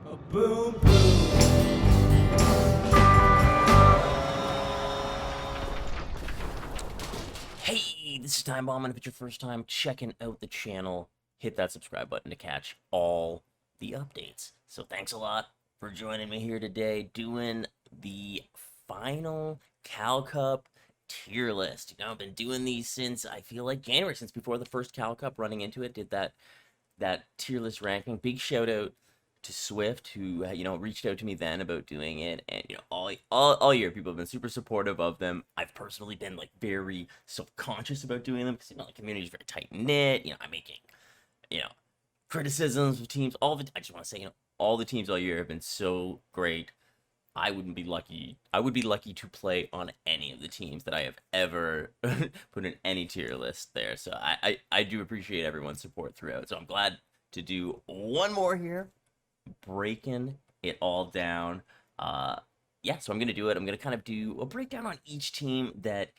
Boom, boom. Hey, this is Time Bomb, and if it's your first time checking out the channel, hit that subscribe button to catch all the updates. So thanks a lot for joining me here today, doing the final Cal Cup tier list. You know, I've been doing these since, I feel like, January, since before the first Cal Cup, running into it, did that tier list ranking. Big shout out to Swift, who reached out to me then about doing it, and all year people have been super supportive of them. I've personally been like very self-conscious about doing them because the community is very tight knit. I'm making you know criticisms of teams. All of it. I just want to say, all the teams all year have been so great. I would be lucky to play on any of the teams that I have ever put in any tier list there. So I do appreciate everyone's support throughout. So I'm glad to do one more here, breaking it all down. Yeah, so I'm gonna do it. I'm gonna kind of do a breakdown on each team that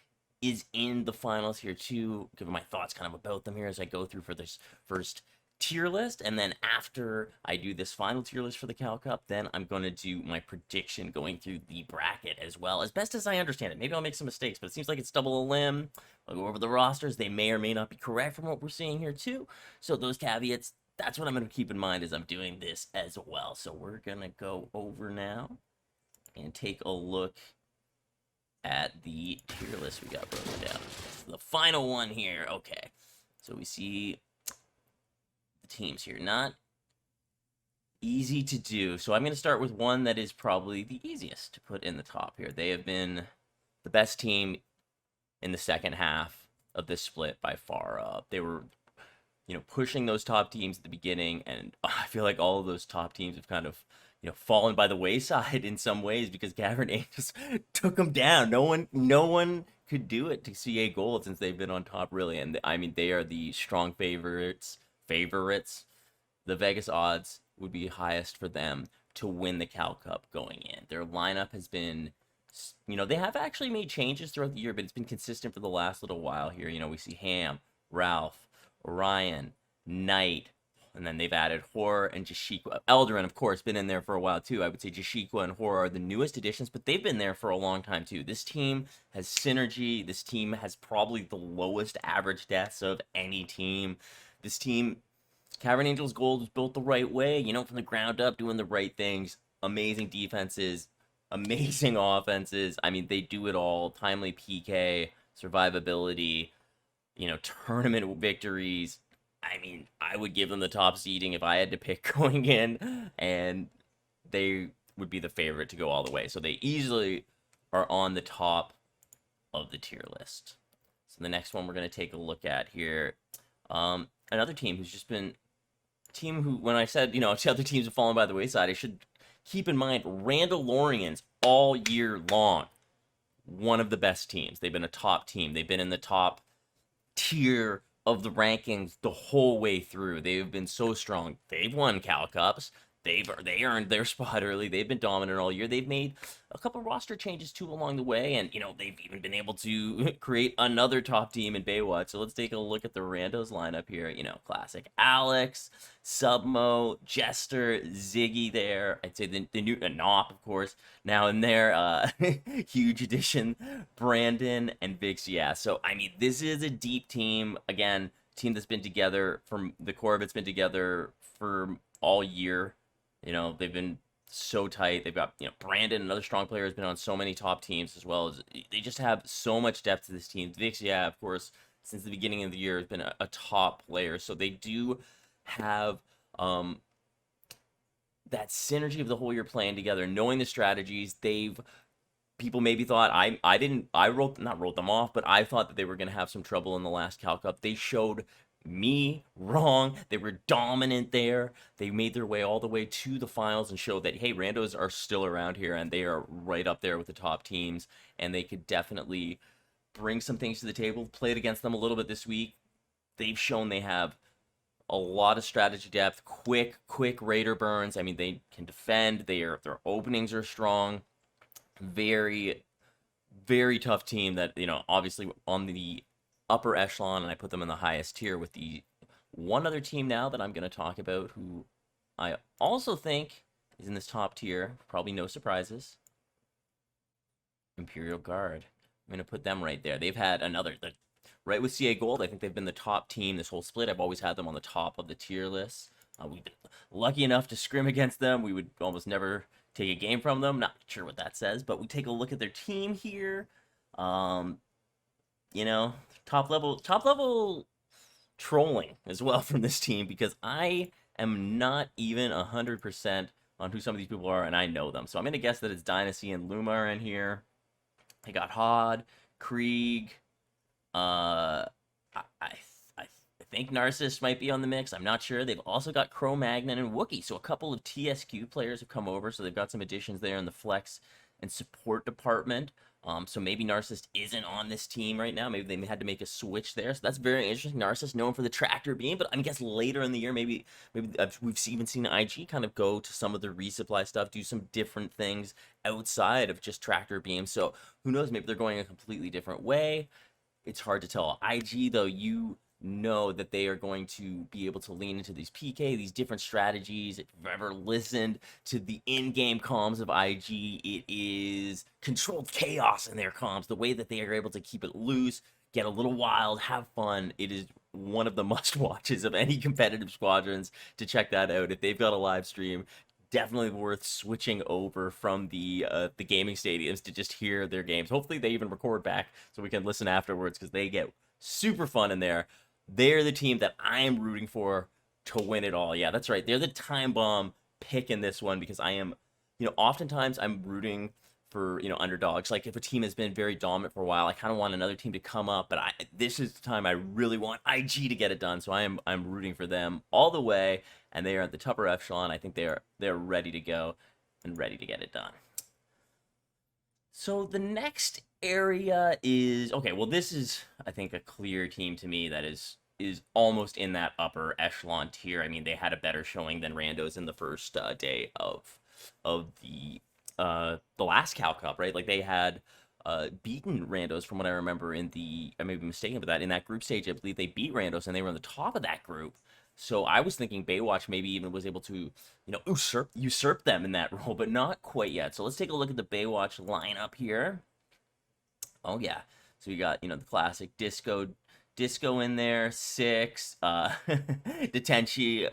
is in the finals here too, giving my thoughts kind of about them here as I go through for this first tier list. And then after I do this final tier list for the Cal Cup, then I'm going to do my prediction going through the bracket as well, as best as I understand it. Maybe I'll make some mistakes, but it seems like it's double a limb. I'll go over the rosters. They may or may not be correct from what we're seeing here too. So those caveats, that's what I'm going to keep in mind as I'm doing this as well. So we're going to go over now and take a look at the tier list we got broken down. The final one here. Okay. So we see the teams here. Not easy to do. So I'm going to start with one that is probably the easiest to put in the top here. They have been the best team in the second half of this split by far. They were pushing those top teams at the beginning, and I feel like all of those top teams have kind of, fallen by the wayside in some ways because Cavern just took them down. No one could do it to CA Gold since they've been on top, really. And I mean, they are the strong favorites. The Vegas odds would be highest for them to win the Cal Cup going in. Their lineup has been, they have actually made changes throughout the year, but it's been consistent for the last little while here. We see Ham, Ralph, Orion, Knight, and then they've added Horror and Jashikwa. Eldarin, of course, been in there for a while too. I would say Jashikwa and Horror are the newest additions, but they've been there for a long time too. This team has synergy. This team has probably the lowest average deaths of any team. This team, Cavern Angels Gold, was built the right way, from the ground up, doing the right things. Amazing defenses, amazing offenses. I mean, they do it all. Timely PK, survivability, tournament victories. I mean, I would give them the top seeding if I had to pick going in, and they would be the favorite to go all the way. So they easily are on the top of the tier list. So the next one we're going to take a look at here, another team who's just been a team who, when I said, other teams have fallen by the wayside, I should keep in mind Randalorians all year long. One of the best teams. They've been a top team. They've been in the top tier of the rankings the whole way through. They've been so strong. They've won Cal Cups. They earned their spot early. They've been dominant all year. They've made a couple roster changes too along the way, and they've even been able to create another top team in Baywatch. So let's take a look at the Randos lineup here. Classic Alex, Submo, Jester, Ziggy there. I'd say the new Nop, of course, now in there. Huge addition, Brandon and Vix. Yeah, so I mean, this is a deep team. Again, team that's been together from the core of it's been together for all year. They've been so tight. They've got, Brandon, another strong player, has been on so many top teams as well. They just have so much depth to this team. Vix, yeah, of course, since the beginning of the year has been a top player. So they do have that synergy of the whole year playing together, knowing the strategies. People maybe thought I wrote them off, but I thought that they were going to have some trouble in the last Cal Cup. They showed me wrong. They were dominant there. They made their way all the way to the finals and showed that, hey, Randos are still around here and they are right up there with the top teams, and they could definitely bring some things to the table. Played against them a little bit this week. They've shown they have a lot of strategy depth, quick raider burns. I mean, they can defend. Their openings are strong. Very, very tough team that, obviously on the upper echelon, and I put them in the highest tier with the one other team now that I'm going to talk about, who I also think is in this top tier. Probably no surprises. Imperial Guard. I'm going to put them right there. They've had right with CA Gold, I think they've been the top team this whole split. I've always had them on the top of the tier list. We've been lucky enough to scrim against them. We would almost never take a game from them. Not sure what that says, but we take a look at their team here. You know, top level trolling as well from this team, because I am not even 100% on who some of these people are, and I know them. So I'm going to guess that it's Dynasty and Luma are in here. I got Hod, Krieg. I think Narcissus might be on the mix. I'm not sure. They've also got Cro-Magnon and Wookiee. So a couple of TSQ players have come over. So they've got some additions there in the flex and support department. So maybe Narcissus isn't on this team right now. Maybe they had to make a switch there. So that's very interesting. Narcissus known for the tractor beam, but I guess later in the year, maybe we've even seen IG kind of go to some of the resupply stuff, do some different things outside of just tractor beam. So who knows? Maybe they're going a completely different way. It's hard to tell. IG, though, you know that they are going to be able to lean into these PK, these different strategies. If you've ever listened to the in-game comms of IG, it is controlled chaos in their comms. The way that they are able to keep it loose, get a little wild, have fun. It is one of the must-watches of any competitive squadrons to check that out. If they've got a live stream, definitely worth switching over from the gaming stadiums to just hear their games. Hopefully they even record back so we can listen afterwards, because they get super fun in there. They're the team that I am rooting for to win it all. Yeah, that's right. They're the time bomb pick in this one, because I am, oftentimes I'm rooting for, underdogs. Like if a team has been very dominant for a while, I kind of want another team to come up, but this is the time I really want IG to get it done. So I'm rooting for them all the way, and they are at the upper echelon. I think they're ready to go and ready to get it done. So the next area is okay. Well, this is, I think, a clear team to me that is almost in that upper echelon tier. I mean, they had a better showing than Randos in the first day of the last Cal Cup, right? Like they had beaten Randos from what I remember in the, I may be mistaken, but that in that group stage, I believe they beat Randos and they were on the top of that group. So I was thinking Baywatch maybe even was able to, usurp them in that role, but not quite yet. So let's take a look at the Baywatch lineup here. Oh yeah, so you got the classic disco in there, Six, Detenchi,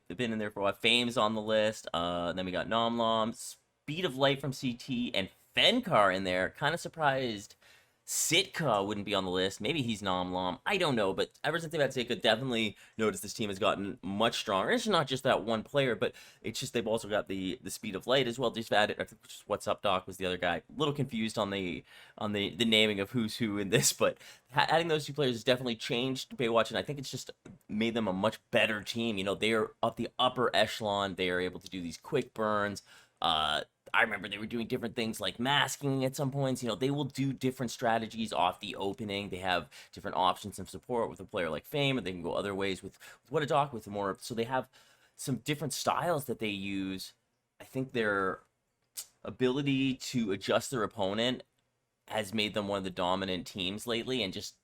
they've been in there for a while. Fame's on the list. Then we got Nomlom, Speed of Light from CT, and Fenkar in there. Kind of surprised Sitka wouldn't be on the list. Maybe he's Nomlom. I don't know, but ever since they've had Sitka, definitely noticed this team has gotten much stronger. It's not just that one player, but it's just they've also got the Speed of Light as well. Just added, I think What's Up Doc was the other guy. A little confused on the naming of who's who in this, but adding those two players has definitely changed Baywatch, and I think it's just made them a much better team. They are up the upper echelon. They are able to do these quick burns. I remember they were doing different things like masking at some points. They will do different strategies off the opening. They have different options of support with a player like Fame, and they can go other ways with What a Doc, with more. So they have some different styles that they use. I think their ability to adjust their opponent has made them one of the dominant teams lately, and just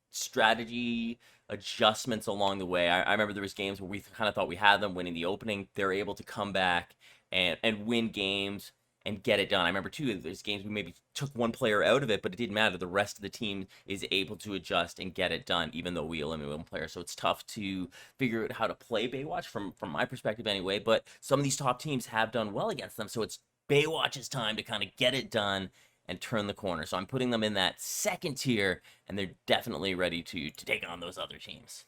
strategy adjustments along the way. I remember there was games where we kind of thought we had them winning the opening. They're able to come back and win games and get it done. I remember too, there's games we maybe took one player out of it, but it didn't matter. The rest of the team is able to adjust and get it done, even though we eliminated one player. So it's tough to figure out how to play Baywatch from my perspective anyway, but some of these top teams have done well against them. So it's Baywatch's time to kind of get it done and turn the corner. So I'm putting them in that second tier, and they're definitely ready to take on those other teams.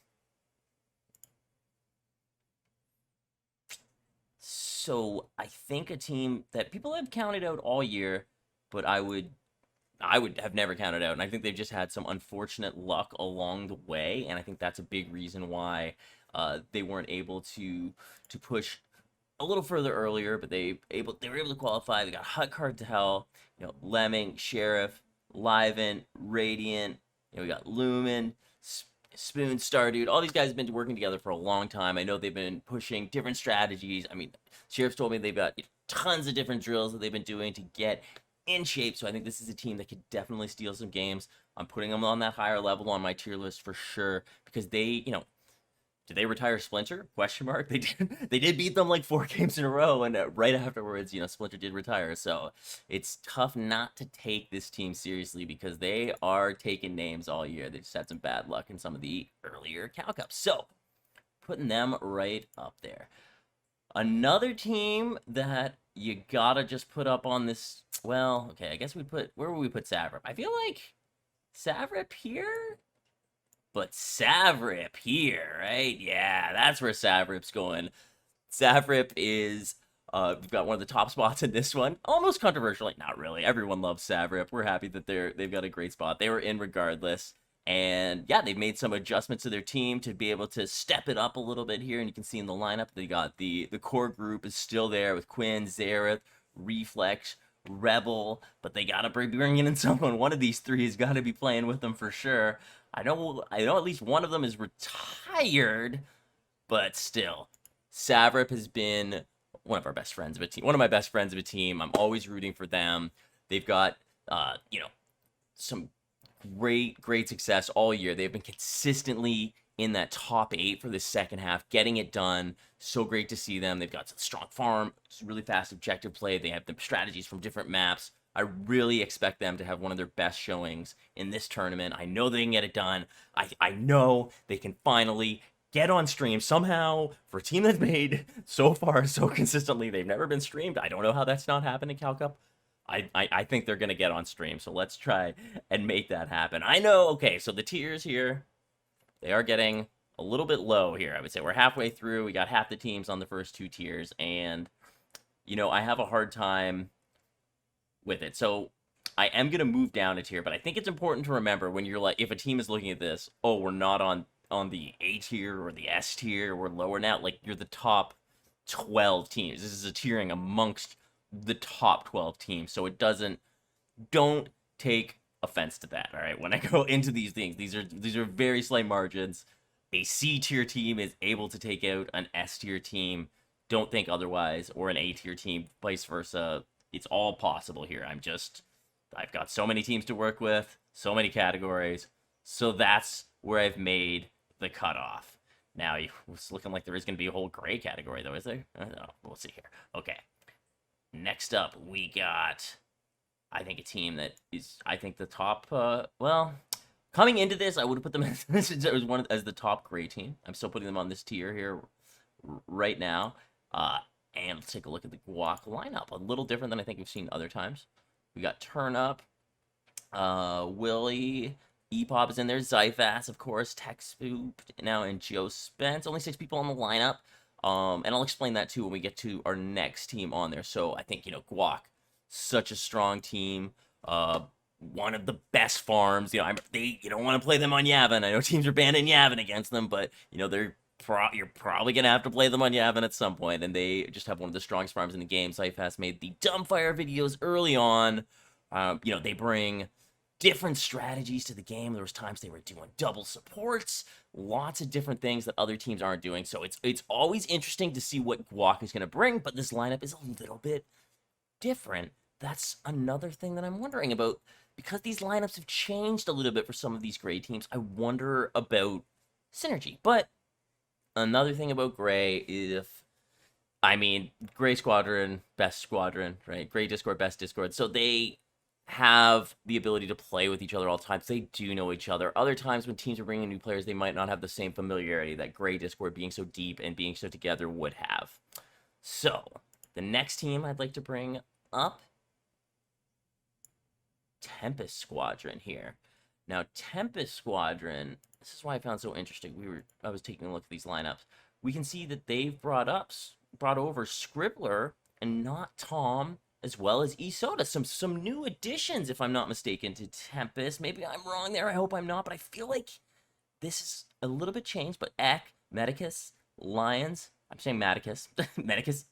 So I think a team that people have counted out all year, but I would have never counted out, and I think they've just had some unfortunate luck along the way, and I think that's a big reason why they weren't able to push a little further earlier. But they were able to qualify. They got Hut Cartel, Lemming, Sheriff, Liven, Radiant. We got Lumen, Spoon, Stardude. All these guys have been working together for a long time. I know they've been pushing different strategies. I mean, Sheriff's told me they've got tons of different drills that they've been doing to get in shape. So I think this is a team that could definitely steal some games. I'm putting them on that higher level on my tier list for sure, because they, did they retire Splinter? Question mark. They did. They did beat them like 4 games in a row, and right afterwards, Splinter did retire. So it's tough not to take this team seriously because they are taking names all year. They just had some bad luck in some of the earlier Cal Cups. So putting them right up there. Another team that you gotta just put up on this. Well, okay, I guess where would we put Savrip? I feel like Savrip here. But Savrip here, right? Yeah, that's where Savrip's going. Savrip is, we've got one of the top spots in this one. Almost controversial, like, not really. Everyone loves Savrip. We're happy that they've got a great spot. They were in regardless. And yeah, they've made some adjustments to their team to be able to step it up a little bit here. And you can see in the lineup, they got the core group is still there with Quinn, Zareth, Reflex, Rebel, but they gotta be bringing in someone. One of these three has got to be playing with them for sure. I know at least one of them is retired, but still, Savrip has been one of our best friends of a team. One of my best friends of a team. I'm always rooting for them. They've got some great success all year. They've been consistently in that top 8 for the second half, getting it done. So great to see them. They've got some strong farm, really fast objective play. They have the strategies from different maps. I really expect them to have one of their best showings in this tournament. I know they can get it done. I know they can finally get on stream somehow. For a team that's made so far so consistently, they've never been streamed. I don't know how that's not happened in Cal Cup. I think they're going to get on stream, so let's try and make that happen. I know, okay, so the tiers here, they are getting a little bit low here, I would say. We're halfway through. We got half the teams on the first 2 tiers, and, I have a hard time with it. So I am going to move down a tier, but I think it's important to remember when you're like, if a team is looking at this, oh, we're not on the A tier or the S tier, we're lower now, like you're the top 12 teams. This is a tiering amongst the top 12 teams, so don't take offense to that, all right? When I go into these things, these are very slight margins. A C tier team is able to take out an S tier team. Don't think otherwise, or an A tier team, vice versa. It's all possible here. I've got so many teams to work with, so many categories, so that's where I've made the cutoff. Now, it's looking like there is going to be a whole gray category, though, is there? No, we'll see here. Okay. Next up, we got, I think, a team that is, I think, the top, coming into this, I would have put them as the top gray team. I'm still putting them on this tier here right now. And let's take a look at the Guac lineup. A little different than I think we've seen other times. We got Turnup, Willie, Epop is in there, Zyphas, of course, Tech Spoop now, and Joe Spence. Only 6 people on the lineup. And I'll explain that too when we get to our next team on there. So I think, Guac, such a strong team. One of the best farms. You don't want to play them on Yavin. I know teams are banning Yavin against them, but, you're probably going to have to play them on Yavin at some point, and they just have one of the strongest farms in the game. Zyphas made the Dumbfire videos early on. They bring different strategies to the game. There was times they were doing double supports, lots of different things that other teams aren't doing. So it's always interesting to see what Guac is going to bring, but this lineup is a little bit different. That's another thing that I'm wondering about. Because these lineups have changed a little bit for some of these gray teams, I wonder about synergy. But another thing about gray is, Gray Squadron, best squadron, right? Gray Discord, best Discord. So they have the ability to play with each other all the time. So they do know each other. Other times when teams are bringing new players, they might not have the same familiarity that Gray Discord being so deep and being so together would have. So the next team I'd like to bring up, Tempest Squadron here. Now, Tempest Squadron, this is why I found so interesting. I was taking a look at these lineups. We can see that they've brought over Scribbler and Not Tom, as well as Isoda. Some new additions, if I'm not mistaken, to Tempest. Maybe I'm wrong there. I hope I'm not, but I feel like this is a little bit changed. But Ek, Medicus, Lions, I'm saying Medicus, Medicus,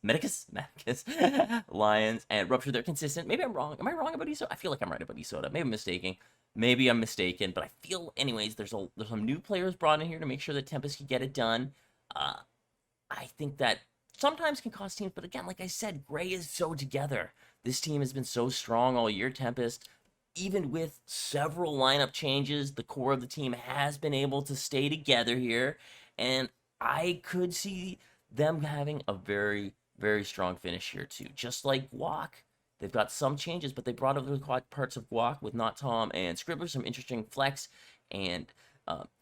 Lions, and Rupture, they're consistent. Maybe I'm wrong. Am I wrong about Isoda? I feel like I'm right about Isoda. Maybe I'm mistaken, but I feel, anyways, there's some new players brought in here to make sure that Tempest can get it done. I think that sometimes can cost teams, but again, like I said, Gray is so together. This team has been so strong all year, Tempest. Even with several lineup changes, the core of the team has been able to stay together here, and I could see them having a very, very strong finish here too. Just like Guac, they've got some changes, but they brought over the parts of Guac with Not Tom and Scribbler, some interesting flex and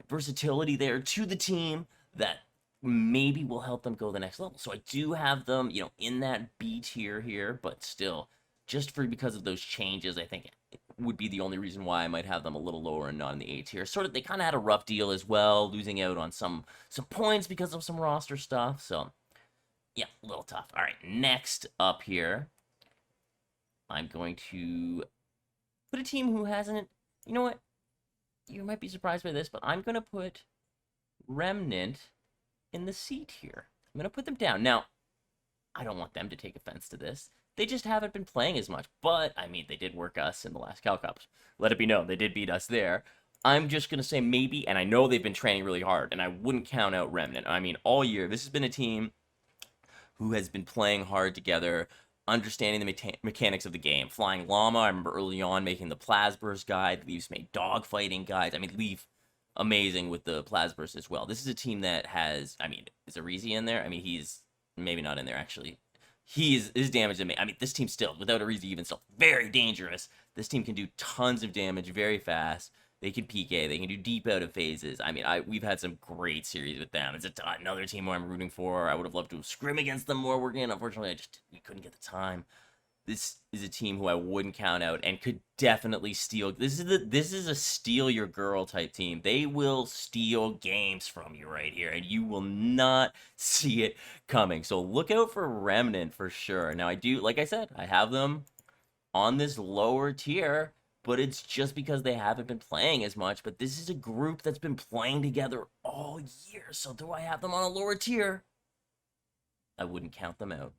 versatility there to the team that maybe will help them go the next level. So I do have them, in that B tier here, but still, just because of those changes, I think it would be the only reason why I might have them a little lower and not in the A tier. Sort of, they kind of had a rough deal as well, losing out on some points because of some roster stuff. So yeah, a little tough. All right, next up here, I'm going to put a team who hasn't. You know what? You might be surprised by this, but I'm going to put Remnant in the C tier. I'm going to put them down. Now, I don't want them to take offense to this. They just haven't been playing as much. But, I mean, they did work us in the last Cal Cups. Let it be known, they did beat us there. I'm just going to say maybe, and I know they've been training really hard, and I wouldn't count out Remnant. I mean, all year, this has been a team who has been playing hard together, understanding the mechanics of the game. Flying Llama, I remember early on making the Plasburst guide. Leafs made dogfighting guides. I mean, Leaf, amazing with the Plasburst as well. This is a team that has, I mean, is Arizi in there? I mean, he's maybe not in there, actually. His damage to me. I mean, this team still, without Arizi even still, very dangerous. This team can do tons of damage very fast. They can PK. They can do deep out of phases. I mean, we've had some great series with them. It's another team who I'm rooting for. I would have loved to scrim against them more working. Unfortunately, we couldn't get the time. This is a team who I wouldn't count out and could definitely steal. This is a steal your girl type team. They will steal games from you right here, and you will not see it coming. So look out for Remnant for sure. Now I do, like I said, I have them on this lower tier, but it's just because they haven't been playing as much. But this is a group that's been playing together all year. So do I have them on a lower tier? I wouldn't count them out.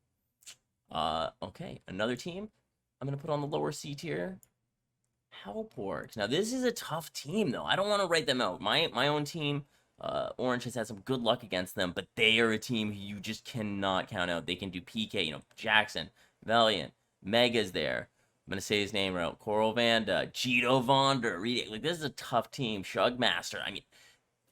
Okay, another team I'm going to put on the lower C tier. Howport. Now, this is a tough team, though. I don't want to write them out. My own team, Orange, has had some good luck against them, but they are a team who you just cannot count out. They can do PK, Jackson, Valiant, Mega's there. I'm going to say his name right. Coral Vanda, Gito Vonder. Like, this is a tough team. Shugmaster. I mean,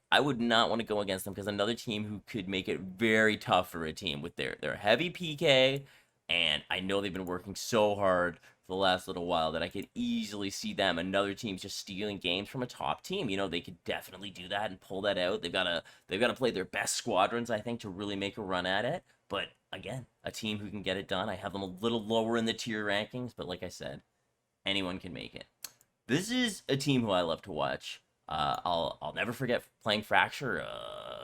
I would not want to go against them because another team who could make it very tough for a team with their heavy PK. And I know they've been working so hard for the last little while that I could easily see them, another team, just stealing games from a top team. They could definitely do that and pull that out. They've got to play their best squadrons, I think, to really make a run at it. But again, a team who can get it done. I have them a little lower in the tier rankings, but like I said, anyone can make it. This is a team who I love to watch. I'll never forget playing Fracture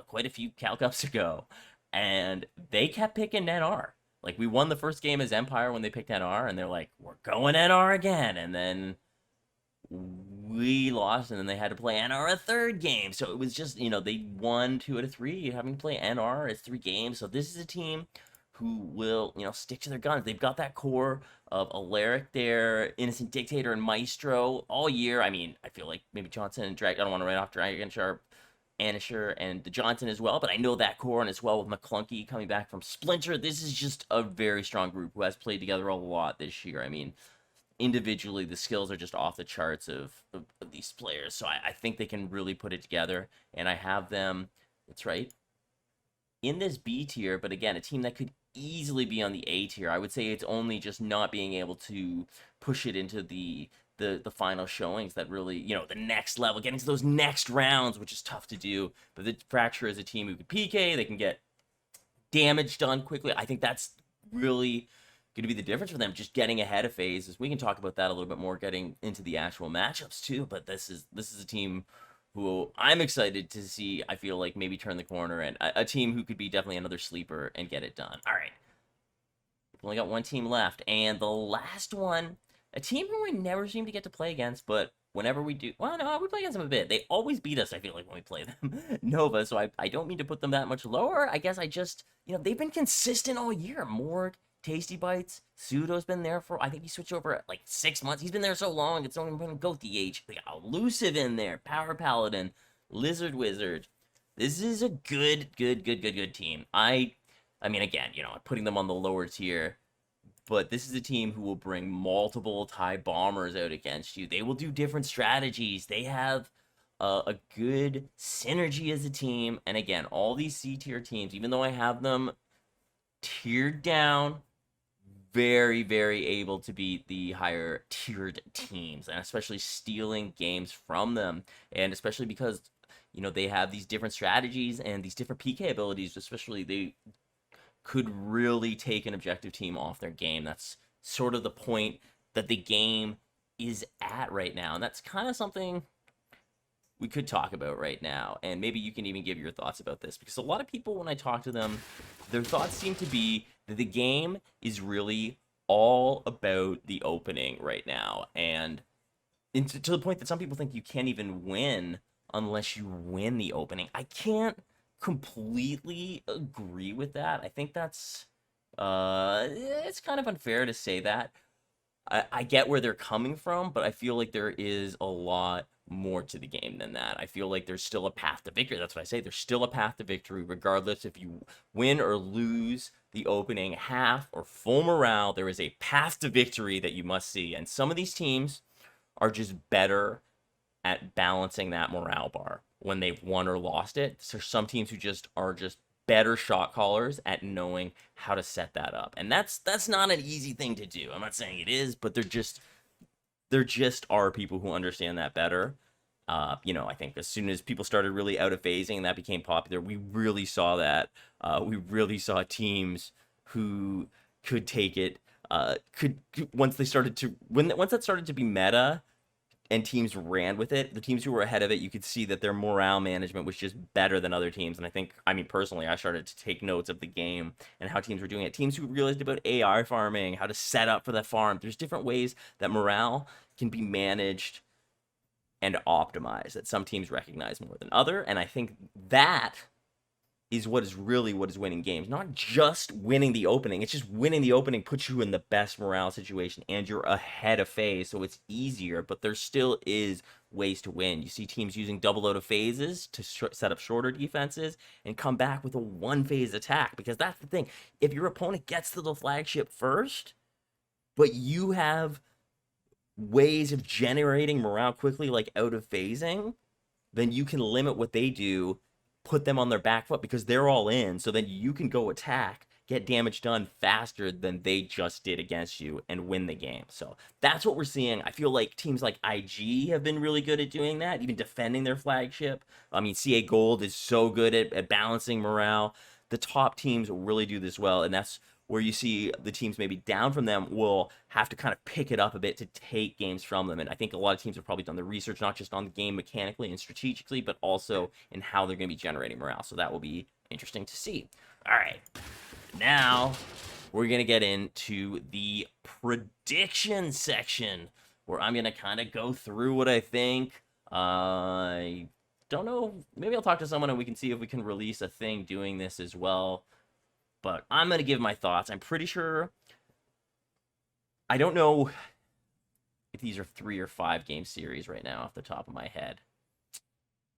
quite a few Cal Cups ago, and they kept picking NR. Like, we won the first game as Empire when they picked NR, and they're like, we're going NR again. And then we lost, and then they had to play NR a third game. So it was just, they won 2 out of 3, having to play NR as 3 games. So this is a team who will, stick to their guns. They've got that core of Alaric there, Innocent Dictator, and Maestro all year. I mean, I feel like maybe Johnson and I don't want to write off Dragon Sharp, Anisher, and the Johnson as well, but I know that core, and as well with McClunky coming back from Splinter. This is just a very strong group who has played together a lot this year. I mean, individually, the skills are just off the charts of these players, so I think they can really put it together, and I have them, that's right, in this B tier, but again, a team that could easily be on the A tier. I would say it's only just not being able to push it into the final showings that really, the next level, getting to those next rounds, which is tough to do. But the Fracture is a team who can PK, they can get damage done quickly. I think that's really going to be the difference for them, just getting ahead of phases. We can talk about that a little bit more, getting into the actual matchups too. But this is a team who I'm excited to see, I feel like, maybe turn the corner, and a team who could be definitely another sleeper and get it done. All right. We've only got one team left, and the last one, a team who we never seem to get to play against, but whenever we do, well, no, we play against them a bit. They always beat us, I feel like, when we play them. Nova, so I don't mean to put them that much lower. I guess I just, they've been consistent all year. Morg, Tasty Bites, Pseudo's been there for, I think he switched over at like 6 months. He's been there so long, it's not even going to go DH. They got Elusive in there, Power Paladin, Lizard Wizard. This is a good team. I mean, again, I'm putting them on the lower tier, but this is a team who will bring multiple TIE bombers out against you. They will do different strategies. They have a good synergy as a team. And again, all these C tier teams, even though I have them tiered down, very, very able to beat the higher tiered teams, and especially stealing games from them. And especially because, they have these different strategies and these different PK abilities, especially they could really take an objective team off their game. That's sort of the point that the game is at right now. And that's kind of something we could talk about right now. And maybe you can even give your thoughts about this, because a lot of people, when I talk to them, their thoughts seem to be that the game is really all about the opening right now. And to the point that some people think you can't even win unless you win the opening. I can't completely agree with that. I think that's it's kind of unfair to say that. I get where they're coming from, but I feel like there is a lot more to the game than that. I feel like there's still a path to victory. That's what I say. There's still a path to victory, regardless if you win or lose the opening half or full morale. There is a path to victory that you must see. And some of these teams are just better at balancing that morale bar when they've won or lost it. So some teams who are just better shot callers at knowing how to set that up. And that's not an easy thing to do. I'm not saying it is, but there just are people who understand that better. I think as soon as people started really out of phasing and that became popular, we really saw that. We really saw teams who could take it. Once that started to be meta, and teams ran with it, the teams who were ahead of it, you could see that their morale management was just better than other teams. And personally, I started to take notes of the game and how teams were doing it. Teams who realized about AI farming, how to set up for that farm. There's different ways that morale can be managed and optimized that some teams recognize more than other. And I think that is what is winning games. Not just winning the opening. It's just winning the opening puts you in the best morale situation, and you're ahead of phase, so it's easier. But there still is ways to win. You see teams using double out of phases to set up shorter defenses and come back with a one-phase attack, because that's the thing. If your opponent gets to the flagship first, but you have ways of generating morale quickly, like out of phasing, then you can limit what they do, put them on their back foot, because they're all in. So then you can go attack, get damage done faster than they just did against you, and win the game. So that's what we're seeing. I feel like teams like IG have been really good at doing that, even defending their flagship. CA Gold is so good at balancing morale. The top teams really do this well, and that's where you see the teams maybe down from them will have to kind of pick it up a bit to take games from them. And I think a lot of teams have probably done the research, not just on the game mechanically and strategically, but also in how they're going to be generating morale. So that will be interesting to see. All right, now we're going to get into the prediction section, where I'm going to kind of go through what I think. I don't know, maybe I'll talk to someone and we can see if we can release a thing doing this as well. But I'm going to give my thoughts. I'm pretty sure, I don't know if these are 3 or 5 game series right now off the top of my head.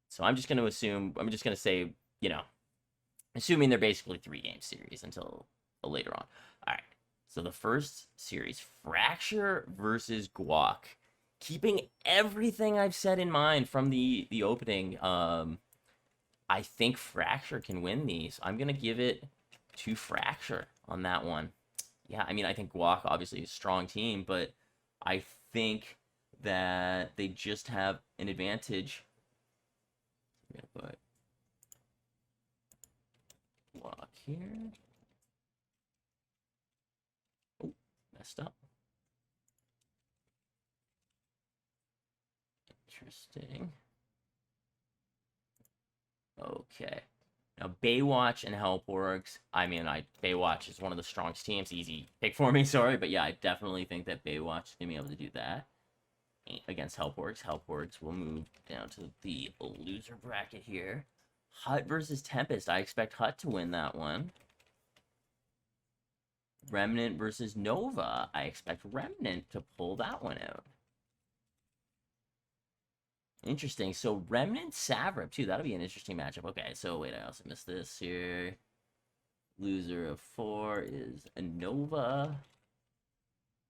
So I'm just going to say, assuming they're basically 3 game series until later on. All right. So the first series, Fracture versus Guac. Keeping everything I've said in mind from the opening, I think Fracture can win these. I'm going to give it to Fracture on that one. Yeah, I think Guac obviously is a strong team, but I think that they just have an advantage. I'm gonna put Guac here. Oh, messed up. Interesting. Okay. Now, Baywatch and Helpworks, Baywatch is one of the strongest teams. Easy pick for me, sorry. But yeah, I definitely think that Baywatch is going to be able to do that against Helpworks. Helpworks will move down to the loser bracket here. Hut versus Tempest. I expect Hut to win that one. Remnant versus Nova. I expect Remnant to pull that one out. Interesting. So Remnant Savrip too. That'll be an interesting matchup. Okay, so wait, I also missed this here. Loser of 4 is a Nova.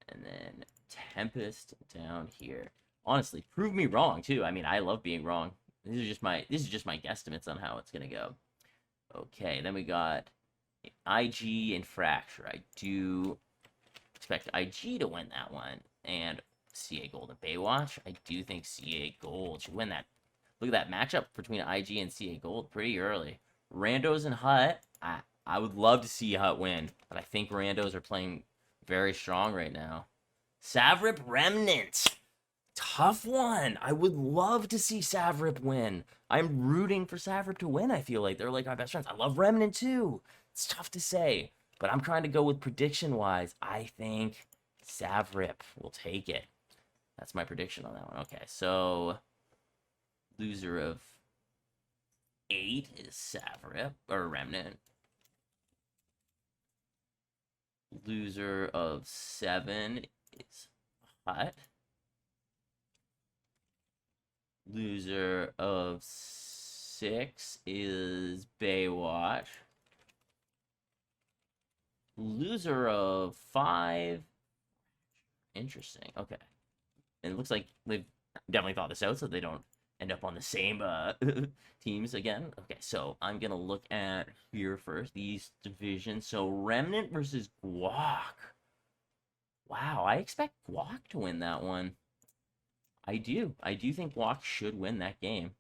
And then Tempest down here. Honestly, prove me wrong too. I love being wrong. This is just my guesstimates on how it's gonna go. Okay, then we got IG and Fracture. I do expect IG to win that one, and CA Gold and Baywatch. I do think CA Gold should win that. Look at that matchup between IG and CA Gold pretty early. Randos and Hut. I would love to see Hut win, but I think Randos are playing very strong right now. Savrip Remnant. Tough one. I would love to see Savrip win. I'm rooting for Savrip to win. I feel like they're like my best friends. I love Remnant too. It's tough to say, but I'm trying to go with prediction-wise. I think Savrip will take it. That's my prediction on that one. Okay, so loser of 8 is Savrip, or Remnant. Loser of 7 is Hut. Loser of 6 is Baywatch. Loser of 5. Interesting. Okay. And it looks like they've definitely thought this out so they don't end up on the same teams again. Okay, so I'm going to look at here first, these divisions. So Remnant versus Guac. Wow, I expect Guac to win that one. I do think Guac should win that game.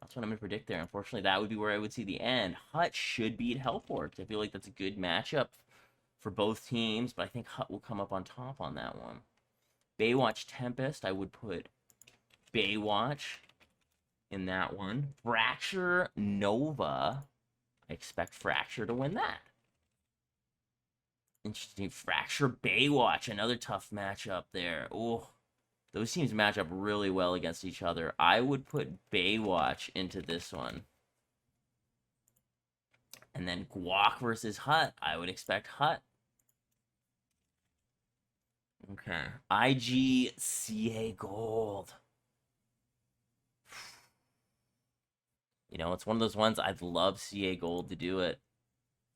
That's what I'm going to predict there. Unfortunately, that would be where I would see the end. Hut should beat Hellport. I feel like that's a good matchup for both teams, but I think Hut will come up on top on that one. Baywatch Tempest, I would put Baywatch in that one. Fracture Nova, I expect Fracture to win that. Interesting. Fracture Baywatch, another tough matchup there. Oh, those teams match up really well against each other. I would put Baywatch into this one. And then Guac versus Hut. I would expect Hut. Okay. IG CA Gold. You know, it's one of those ones I'd love CA Gold to do it.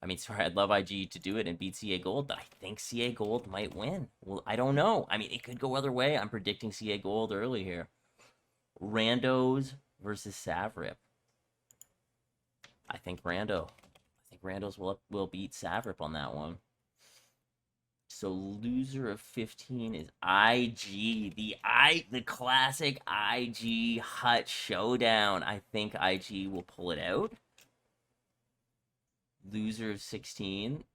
I mean, sorry, I'd love IG to do it and beat CA Gold, but I think CA Gold might win. Well, I don't know. I mean, it could go other way. I'm predicting CA Gold early here. Randos versus Savrip. I think Randos will beat Savrip on that one. So loser of 15 is IG. The classic IG Hut showdown. I think IG will pull it out. Loser of 16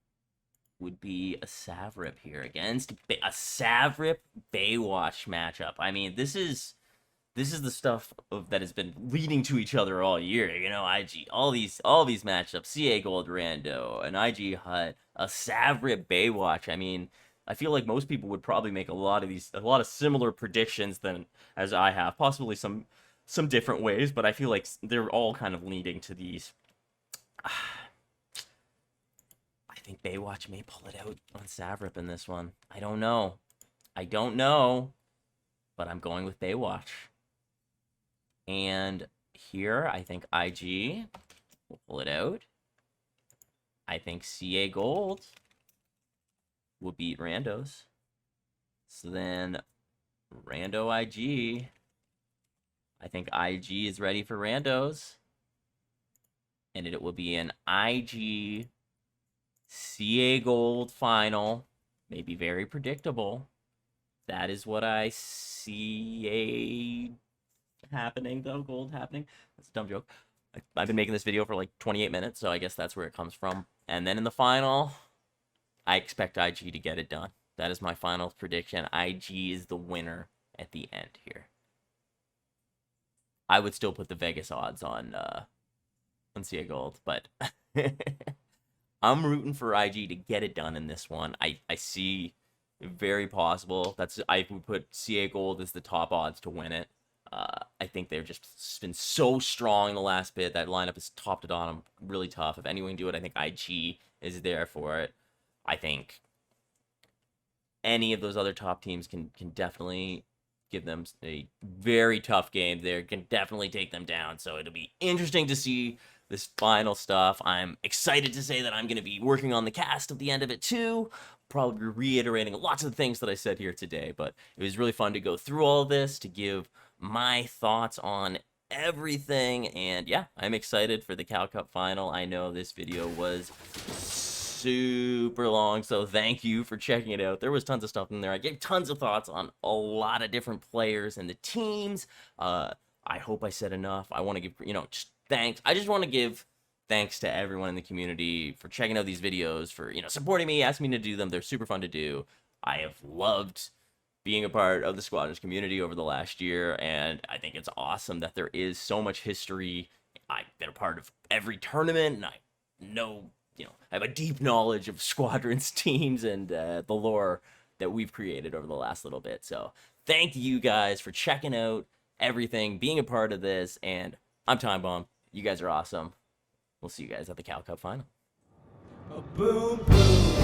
would be a Savrip here against a Savrip Baywatch matchup. I mean, this is the stuff that has been leading to each other all year. You know, IG, all these matchups, CA Gold Rando, an IG Hut, a Savrip Baywatch. I mean, I feel like most people would probably make a lot of similar predictions than as I have, possibly some different ways, but I feel like they're all kind of leading to these. I think Baywatch may pull it out on Savrip in this one. I don't know, but I'm going with Baywatch. And here, I think IG will pull it out. I think CA Gold will beat Randos. So then, Rando IG. I think IG is ready for Randos. And it will be an IG CA Gold final. Maybe very predictable. That is what I see happening, though. Gold happening. That's a dumb joke. I've been making this video for like 28 minutes, so I guess that's where it comes from. And then in the final, I expect IG to get it done. That is my final prediction. IG is the winner at the end here. I would still put the Vegas odds on CA Gold, but I'm rooting for IG to get it done in this one. I see very possible. I would put CA Gold as the top odds to win it. I think they've just been so strong in the last bit. That lineup is top to bottom, really tough. If anyone can do it, I think IG is there for it. I think any of those other top teams can definitely give them a very tough game there, can definitely take them down. So it'll be interesting to see this final stuff. I'm excited to say that I'm going to be working on the cast at the end of it too. Probably reiterating lots of the things that I said here today, but it was really fun to go through all of this, to give my thoughts on everything. And yeah, I'm excited for the Cal Cup final. I know this video was super long, so thank you for checking it out. There was tons of stuff in there. I gave tons of thoughts on a lot of different players and the teams. I hope I said enough. I want to give, just thanks. I just want to give thanks to everyone in the community for checking out these videos, for, supporting me, asking me to do them. They're super fun to do. I have loved being a part of the Squadrons community over the last year, and I think it's awesome that there is so much history. I've been a part of every tournament, and I know, I have a deep knowledge of Squadrons teams and the lore that we've created over the last little bit. So thank you guys for checking out everything, being a part of this, and I'm Time Bomb. You guys are awesome. We'll see you guys at the Cal Cup final. Boom, boom.